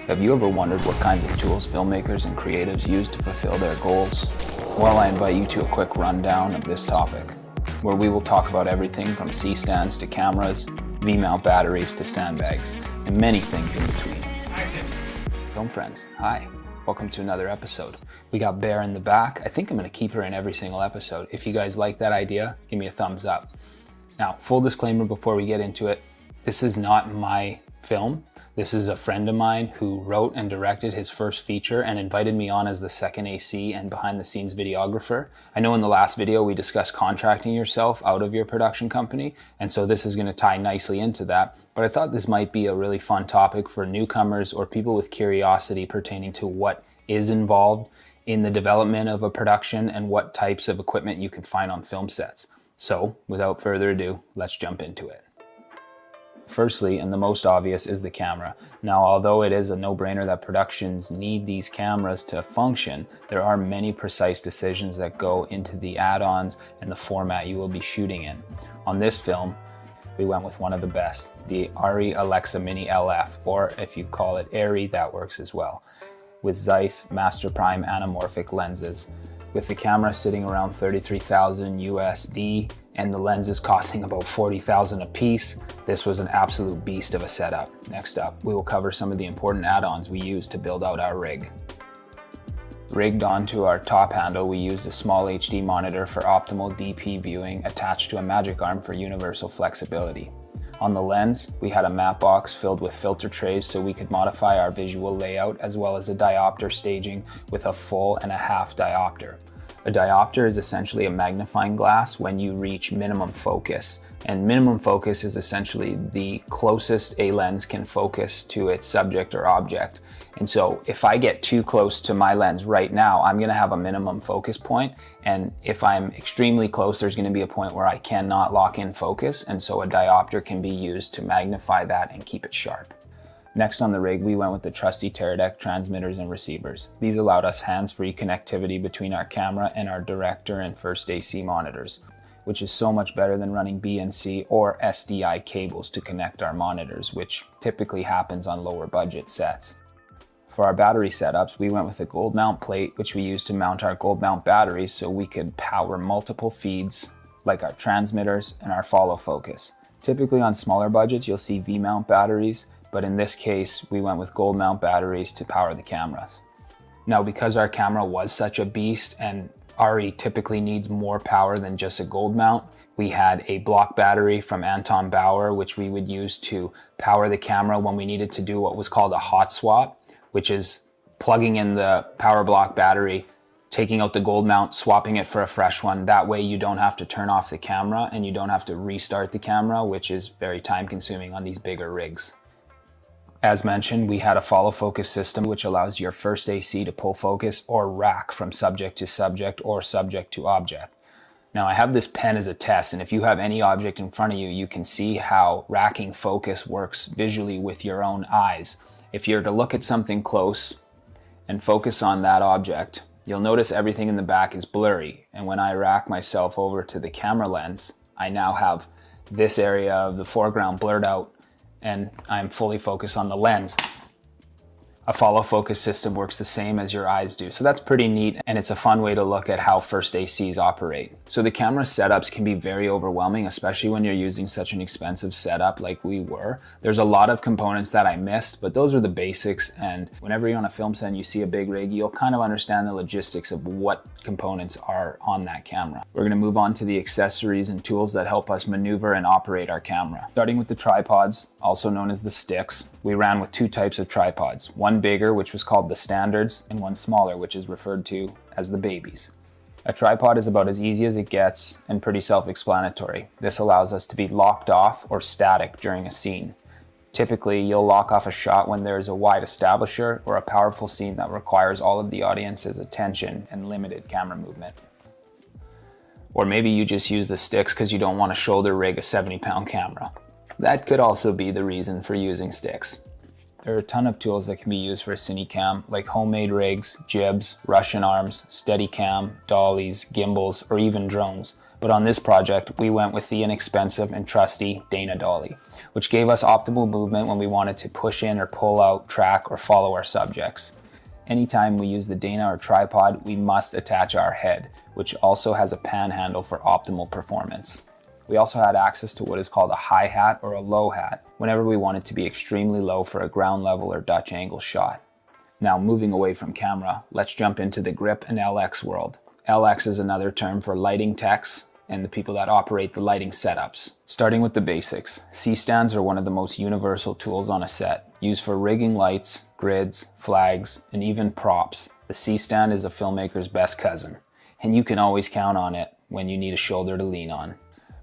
Have you ever wondered what kinds of tools filmmakers and creatives use to fulfill their goals? Well, I invite you to a quick rundown of this topic, where we will talk about everything from C-stands to cameras, V-mount batteries to sandbags, and many things in between. Film friends, hi. Welcome to another episode. We got Bear in the back. I think I'm going to keep her in every single episode. If you guys like that idea, give me a thumbs up. Now, full disclaimer before we get into it, this is not my film. This is a friend of mine who wrote and directed his first feature and invited me on as the second AC and behind the scenes videographer. I know in the last video we discussed contracting yourself out of your production company, and so this is going to tie nicely into that. But I thought this might be a really fun topic for newcomers or people with curiosity pertaining to what is involved in the development of a production and what types of equipment you can find on film sets. So without further ado, let's jump into it. Firstly, and the most obvious, is the camera. Now, although it is a no-brainer that productions need these cameras to function, there are many precise decisions that go into the add-ons and the format you will be shooting in. On this film, we went with one of the best, the ARRI Alexa Mini LF, or if you call it ARRI, that works as well, with Zeiss Master Prime anamorphic lenses, with the camera sitting around 33,000 USD and the lenses costing about 40,000 a piece. This was an absolute beast of a setup. Next up, we will cover some of the important add-ons we use to build out our rig. Rigged onto our top handle, we used a small HD monitor for optimal DP viewing attached to a magic arm for universal flexibility. On the lens, we had a matte box filled with filter trays so we could modify our visual layout, as well as a diopter staging with a full and a half diopter. A diopter is essentially a magnifying glass when you reach minimum focus, and minimum focus is essentially the closest a lens can focus to its subject or object. And so if I get too close to my lens right now, I'm going to have a minimum focus point, and if I'm extremely close, there's going to be a point where I cannot lock in focus, and so a diopter can be used to magnify that and keep it sharp. Next on the rig, we went with the trusty Teradek transmitters and receivers. These allowed us hands-free connectivity between our camera and our director and first AC monitors, which is so much better than running BNC or SDI cables to connect our monitors, which typically happens on lower budget sets. For our battery setups, we went with a gold mount plate, which we used to mount our gold mount batteries so we could power multiple feeds like our transmitters and our follow focus. Typically on smaller budgets, you'll see V-mount batteries, but in this case, we went with gold mount batteries to power the cameras. Now, because our camera was such a beast and ARRI typically needs more power than just a gold mount, we had a block battery from Anton Bauer, which we would use to power the camera when we needed to do what was called a hot swap, which is plugging in the power block battery, taking out the gold mount, swapping it for a fresh one. That way you don't have to turn off the camera and you don't have to restart the camera, which is very time consuming on these bigger rigs. As mentioned, we had a follow focus system which allows your first AC to pull focus or rack from subject to subject or subject to object. Now I have this pen as a test, and if you have any object in front of you, you can see how racking focus works visually with your own eyes. If you're to look at something close and focus on that object, you'll notice everything in the back is blurry. And when I rack myself over to the camera lens, I now have this area of the foreground blurred out and I'm fully focused on the lens. A follow focus system works the same as your eyes do. So that's pretty neat, and it's a fun way to look at how first ACs operate. So the camera setups can be very overwhelming, especially when you're using such an expensive setup like we were. There's a lot of components that I missed, but those are the basics, and whenever you're on a film set and you see a big rig, you'll kind of understand the logistics of what components are on that camera. We're going to move on to the accessories and tools that help us maneuver and operate our camera. Starting with the tripods, also known as the sticks, we ran with two types of tripods. One bigger, which was called the standards, and one smaller, which is referred to as the babies. A tripod is about as easy as it gets and pretty self-explanatory. This allows us to be locked off or static during a scene. Typically, you'll lock off a shot when there is a wide establisher or a powerful scene that requires all of the audience's attention and limited camera movement. Or maybe you just use the sticks because you don't want to shoulder rig a 70-pound camera. That could also be the reason for using sticks. There are a ton of tools that can be used for a cinecam, like homemade rigs, jibs, Russian arms, Steadicam, dollies, gimbals, or even drones. But on this project, we went with the inexpensive and trusty Dana dolly, which gave us optimal movement when we wanted to push in or pull out, track, or follow our subjects. Anytime we use the Dana or tripod, we must attach our head, which also has a pan handle for optimal performance. We also had access to what is called a high hat or a low hat, whenever we wanted to be extremely low for a ground level or Dutch angle shot. Now, moving away from camera, let's jump into the grip and LX world. LX is another term for lighting techs and the people that operate the lighting setups. Starting with the basics, C-stands are one of the most universal tools on a set, used for rigging lights, grids, flags, and even props. The C-stand is a filmmaker's best cousin, and you can always count on it when you need a shoulder to lean on.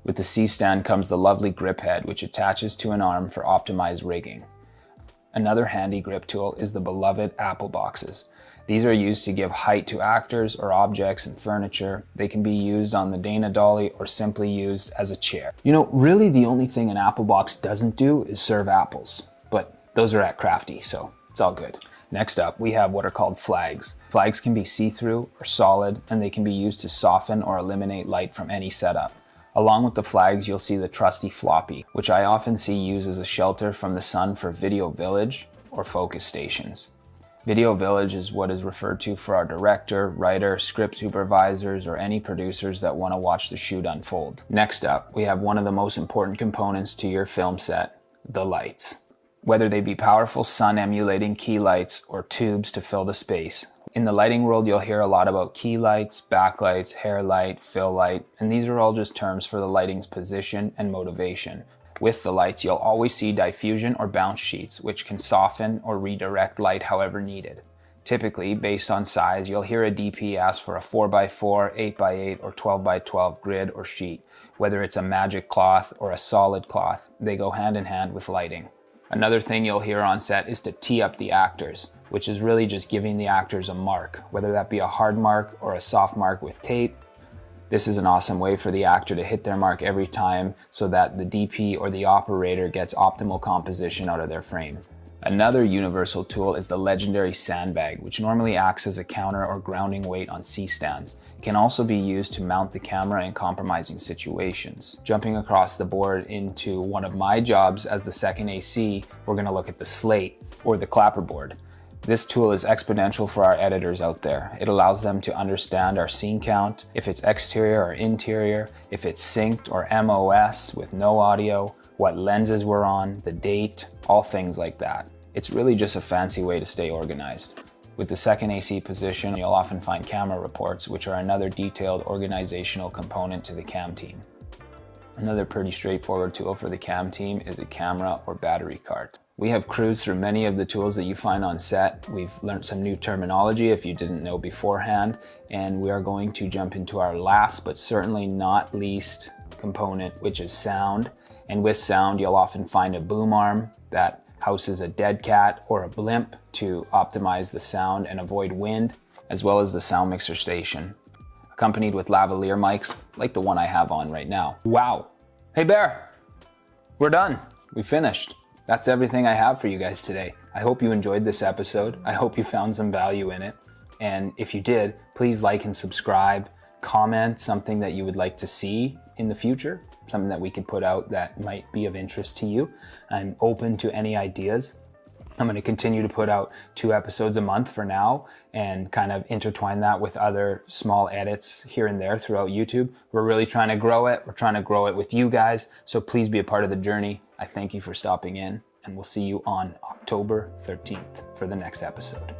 With the C-stand comes the lovely grip head, which attaches to an arm for optimized rigging. Another handy grip tool is the beloved apple boxes. These are used to give height to actors or objects and furniture. They can be used on the Dana dolly or simply used as a chair. You know, really the only thing an apple box doesn't do is serve apples, but those are at Crafty, so it's all good. Next up, we have what are called flags. Flags can be see-through or solid, and they can be used to soften or eliminate light from any setup. Along with the flags, you'll see the trusty floppy, which I often see used as a shelter from the sun for video village or focus stations. Video village is what is referred to for our director, writer, script supervisors, or any producers that want to watch the shoot unfold. Next up, we have one of the most important components to your film set, the lights. Whether they be powerful sun emulating key lights or tubes to fill the space. In the lighting world, you'll hear a lot about key lights, backlights, hair light, fill light, and these are all just terms for the lighting's position and motivation. With the lights, you'll always see diffusion or bounce sheets, which can soften or redirect light however needed. Typically, based on size, you'll hear a DP ask for a 4x4, 8x8, or 12x12 grid or sheet. Whether it's a magic cloth or a solid cloth, they go hand in hand with lighting. Another thing you'll hear on set is to tee up the actors, which is really just giving the actors a mark, whether that be a hard mark or a soft mark with tape. This is an awesome way for the actor to hit their mark every time so that the DP or the operator gets optimal composition out of their frame. Another universal tool is the legendary sandbag, which normally acts as a counter or grounding weight on C-stands. It can also be used to mount the camera in compromising situations. Jumping across the board into one of my jobs as the second AC, we're going to look at the Slate, or the clapperboard. This tool is exponential for our editors out there. It allows them to understand our scene count, if it's exterior or interior, if it's synced or MOS with no audio, what lenses we're on, the date, all things like that. It's really just a fancy way to stay organized. With the second AC position, you'll often find camera reports, which are another detailed organizational component to the cam team. Another pretty straightforward tool for the cam team is a camera or battery cart. We have cruised through many of the tools that you find on set. We've learned some new terminology if you didn't know beforehand, and we are going to jump into our last but certainly not least component, which is sound. And with sound, you'll often find a boom arm that houses a dead cat or a blimp to optimize the sound and avoid wind, as well as the sound mixer station, accompanied with lavalier mics like the one I have on right now. Wow. Hey Bear, we're done. We finished. That's everything I have for you guys today. I hope you enjoyed this episode. I hope you found some value in it. And if you did, please like and subscribe, comment something that you would like to see in the future, something that we could put out that might be of interest to you. I'm open to any ideas. I'm going to continue to put out 2 episodes a month for now and kind of intertwine that with other small edits here and there throughout YouTube. We're really trying to grow it. We're trying to grow it with you guys. So please be a part of the journey. I thank you for stopping in, and we'll see you on October 13th for the next episode.